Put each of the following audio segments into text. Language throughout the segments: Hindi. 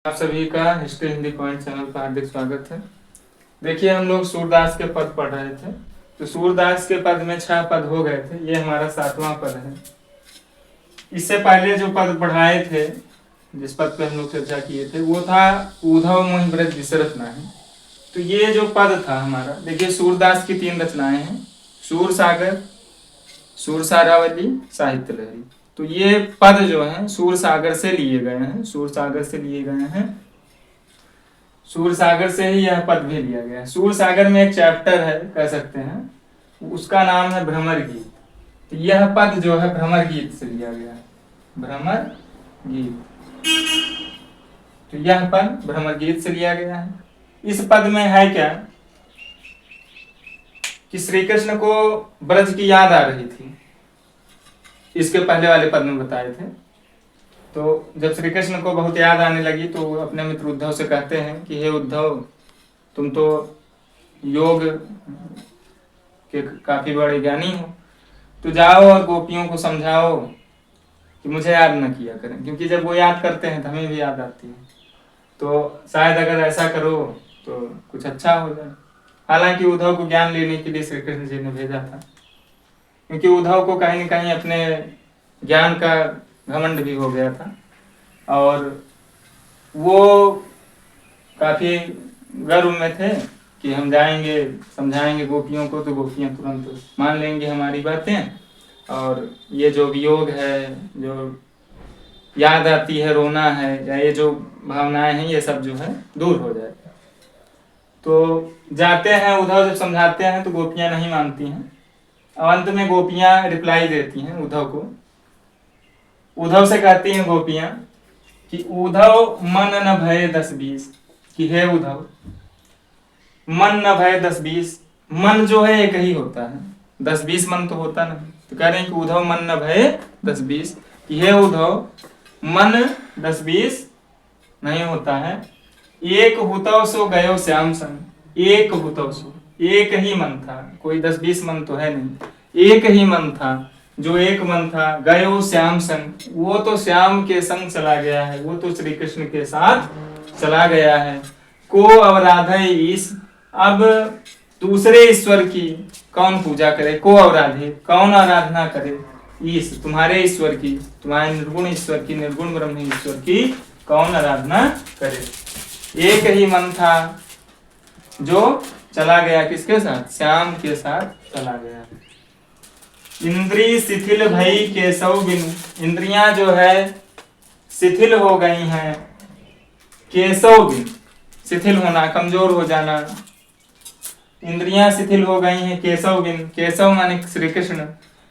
आप सभी का हिस्ट्री हिंदी पॉइंट चैनल पर हार्दिक स्वागत है। देखिए, हम लोग सूरदास के पद पढ़ रहे थे। तो सूरदास के पद में 6 पद हो गए थे। ये हमारा 7वां पद है। इससे पहले जो पद पढ़ाए थे, जिस पद पे हम लोग चर्चा किए थे, वो था उद्धव मोहि ब्रज बिसरत नाहि। तो ये जो पद था हमारा, देखिए सूरदास की 3 रचनाएं हैं: सूर सागर, सूर सारावली, साहित्य लहरी। तो ये पद जो हैं सूर सागर से लिए गए हैं, सूर सागर से लिए गए हैं। सूर सागर से ही यह पद भी लिया गया है। सूर सागर में एक चैप्टर है, कह सकते हैं, उसका नाम है भ्रमर गीत। तो यह पद जो है भ्रमर गीत से लिया गया है, भ्रमर गीत। तो यह पद भ्रमर गीत से लिया गया है। इस पद में है क्या कि श्री कृष्ण को ब्रज की याद आ रही थी। इसके पहले वाले पद में बताए थे। तो जब श्री कृष्ण को बहुत याद आने लगी तो वो अपने मित्र उद्धव से कहते हैं कि हे उद्धव, तुम तो योग के काफी बड़े ज्ञानी हो, तो जाओ और गोपियों को समझाओ कि मुझे याद न किया करें, क्योंकि जब वो याद करते हैं तो हमें भी याद आती है। तो शायद अगर ऐसा करो तो कुछ अच्छा हो जाए। हालांकि उद्धव को ज्ञान लेने के लिए श्री कृष्ण जी ने भेजा था, क्योंकि उद्धव को कहीं न कहीं अपने ज्ञान का घमंड भी हो गया था और वो काफी गर्व में थे कि हम जाएंगे, समझाएंगे गोपियों को, तो गोपियां तुरंत मान लेंगे हमारी बातें और ये जो वियोग है, जो याद आती है, रोना है, या ये जो भावनाएं हैं, ये सब जो है दूर हो जाएगा। तो जाते हैं, उद्धव जब समझाते हैं तो गोपियां नहीं मानती हैं। अंत में गोपियां रिप्लाई देती हैं उद्धव को। उद्धव से कहती हैं गोपियां कि उद्धव मन न भय 10-20, कि हे उद्धव, मन न भय 10-20। मन जो है एक ही होता है, 10-20 मन तो होता नहीं। तो कह रहे हैं कि उद्धव मन न भय 10-20, कि हे उद्धव, मन 10-20 नहीं होता है। एक हुतव सो गयो श्याम संग। एक हुतव सो, एक ही मन था, कोई 10-20 मन तो है नहीं, एक ही मन था। जो एक मन था, गयो श्याम संग, वो तो श्याम के संग चला गया है, वो तो श्री कृष्ण के साथ चला गया है। को अवराधे ईश, अब दूसरे ईश्वर की कौन पूजा करे? को अवराधे, कौन आराधना करे? ईश, तुम्हारे ईश्वर की, तुम्हारे निर्गुण ईश्वर की, निर्गुण ब्रह्म ईश्वर की कौन आराधना करे? एक ही मन था जो चला गया, किसके साथ? श्याम के साथ चला गया। इंद्री शिथिल भई केशव बिनु, इंद्रियां जो है शिथिल हो गई हैं केशव बिनु, शिथिल होना, कमजोर हो जाना। इंद्रियां शिथिल हो गई हैं केशव बिनु, केशव माने श्री कृष्ण।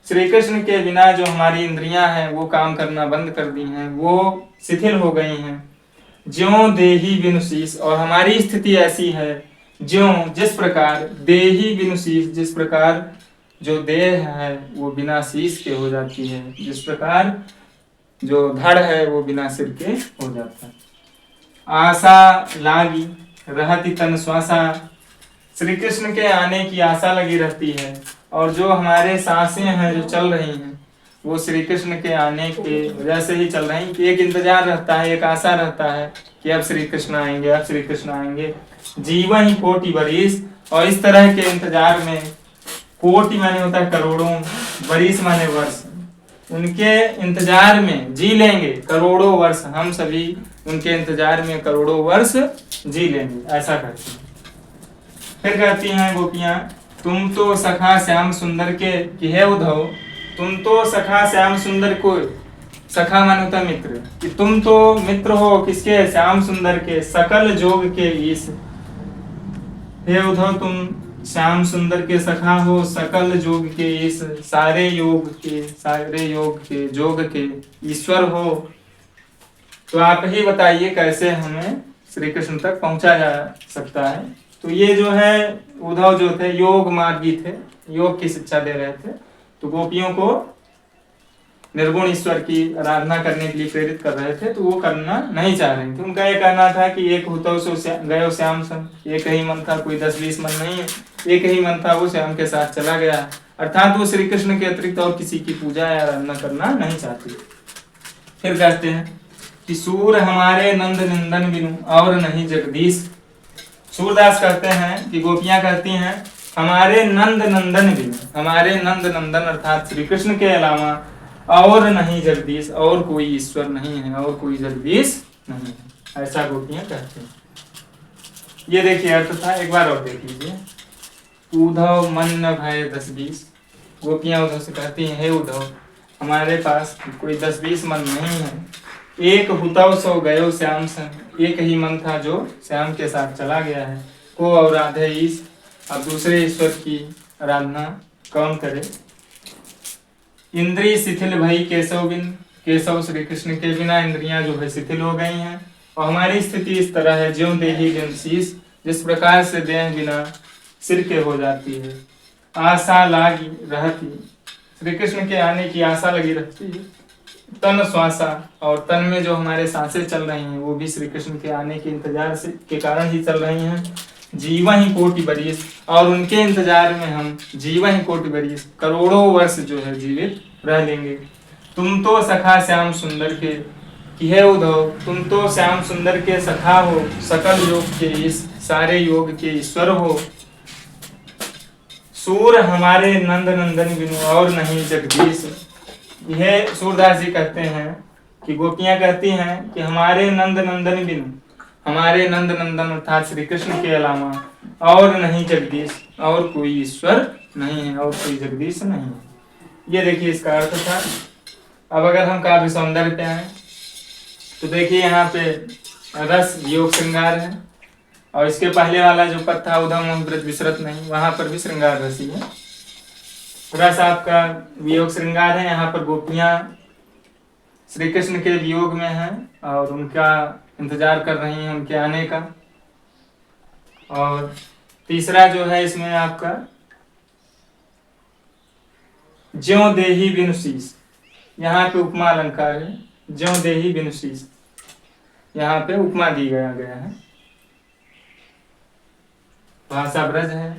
श्री कृष्ण के बिना जो हमारी इंद्रियां हैं वो काम करना बंद कर दी हैं, वो शिथिल हो गई हैं। ज्यों देही बिनु शीश, और हमारी स्थिति ऐसी है ज्यों, जिस प्रकार, देही बिनु शीश, जिस प्रकार जो देह है वो बिना शीश के हो जाती है, जिस प्रकार जो धड़ है वो बिना सिर के हो जाता है। आशा लागी रहती तन श्वासा, श्री कृष्ण के आने की आशा लगी रहती है, और जो हमारे सांसें हैं जो चल रही हैं वो श्री कृष्ण के आने के वजह से ही चल रही हैं। कि एक इंतजार रहता है, एक आशा रहता है कि अब श्री कृष्ण आएंगे, अब श्री कृष्ण आएंगे। जीवन ही कोटि बरिस, और इस तरह के इंतजार में, कोटि माने होता है करोड़ों, बरिस माने वर्ष, उनके इंतजार में जी लेंगे करोड़ों वर्ष। हम सभी उनके इंतजार में करोड़ों वर्ष जी लेंगे, ऐसा कहते हैं। फिर कहती हैं गोपियां, तुम तो सखा श्याम सुंदर के, कि हे उद्धव, तुम तो सखा श्याम सुंदर को, सखा माने होता मित्र, कि तुम तो मित्र हो किसके? श्याम सुंदर के, सकल जोग के ईश। हे उद्धव, तुम श्याम सुंदर के सखा हो, सकल जोग के ईश, सारे योग के, सारे योग के, जोग के ईश्वर हो। तो आप ही बताइए कैसे हमें श्री कृष्ण तक पहुंचा जा सकता है। तो ये जो है उद्धव जो थे योग मार्गी थे, योग की शिक्षा दे रहे थे। तो गोपियों को निर्गुण ईश्वर की आराधना करने के लिए प्रेरित कर रहे थे, तो वो करना नहीं चाह रहे थे। उनका ये कहना था कि एक हुतव सो गयो श्याम संग, एक ही मन था, कोई 10-20 मन नहीं है, एक ही मन था, वो श्याम के साथ चला गया। अर्थात वो श्री कृष्ण के अतिरिक्त और किसी की पूजा या आराधना करना नहीं चाहते। फिर कहते हैं कि सूर हमारे नंद नंदन बिनु और नहीं जगदीश। सूरदास कहते हैं कि गोपियां कहती हैं हमारे नंद नंदन बिनु, हमारे नंद नंदन अर्थात श्री कृष्ण के अलावा और नहीं जगदीश, और कोई ईश्वर नहीं है, और कोई जगदीश नहीं है, ऐसा गोपियां कहती हैं। ये देखिए अर्थ था, एक बार और देख लीजिए। उद्धव मन न भय 10-20। गोपियां उद्धव से कहती हैं हे उद्धव, हमारे पास कोई 10-20 मन नहीं है। एक हुतव सो गयो श्याम संग, एक ही मन था जो श्याम के साथ चला गया है। को और राधे ईश, अब दूसरे ईश्वर की आराधना कौन करे। इंद्रिय शिथिल भई केशव बिन, केशव श्री कृष्ण के बिना इंद्रियां जो है शिथिल हो गई हैं। और हमारी स्थिति इस तरह है ज्यों देहि बिन शीश, जिस प्रकार से देह बिना सिर के हो जाती है। आशा लागी रहती, श्री कृष्ण के आने की आशा लगी रहती है। तन श्वासा, और तन में जो हमारे सांसें चल रही हैं वो भी श्री कृष्ण के आने के इंतजार से के कारण ही चल रही हैं। जीवन ही कोटि बरिस, और उनके इंतजार में हम जीवन ही कोटि बरिस करोड़ों वर्ष जो है जीवित रह लेंगे। तुम तो सखा श्याम सुंदर के, कि हे उद्धव तुम तो श्याम सुंदर के सखा हो, सकल योग के इस सारे योग के ईश्वर हो। सूर हमारे नंद नंदन बिनु और नहीं जगदीश। यह सूरदास जी कहते हैं कि गोपियां कहती हैं कि हमारे नंद नंदन बिनु, हमारे नंद नंदन अर्थात श्री कृष्ण के अलावा और नहीं जगदीश, और कोई ईश्वर नहीं है, और कोई जगदीश नहीं है। ये देखिए इसका अर्थ था। अब अगर हम काव्य सौंदर्य पे आए तो देखिए यहाँ पे रस वियोग श्रृंगार है, और इसके पहले वाला जो पद था उद्धव मोह ब्रज विसरत नहीं, वहां पर भी श्रृंगार रस ही है। रस आपका वियोग श्रृंगार है। यहाँ पर गोपियां श्री कृष्ण के वियोग में हैं और उनका इंतजार कर रही हैं उनके आने का। और तीसरा जो है इसमें आपका ज्यों देहि बिनु शीश, यहाँ पे उपमा अलंकार है। ज्यों देहि बिनु शीश, यहाँ पे उपमा दी गया है। भाषा ब्रज है।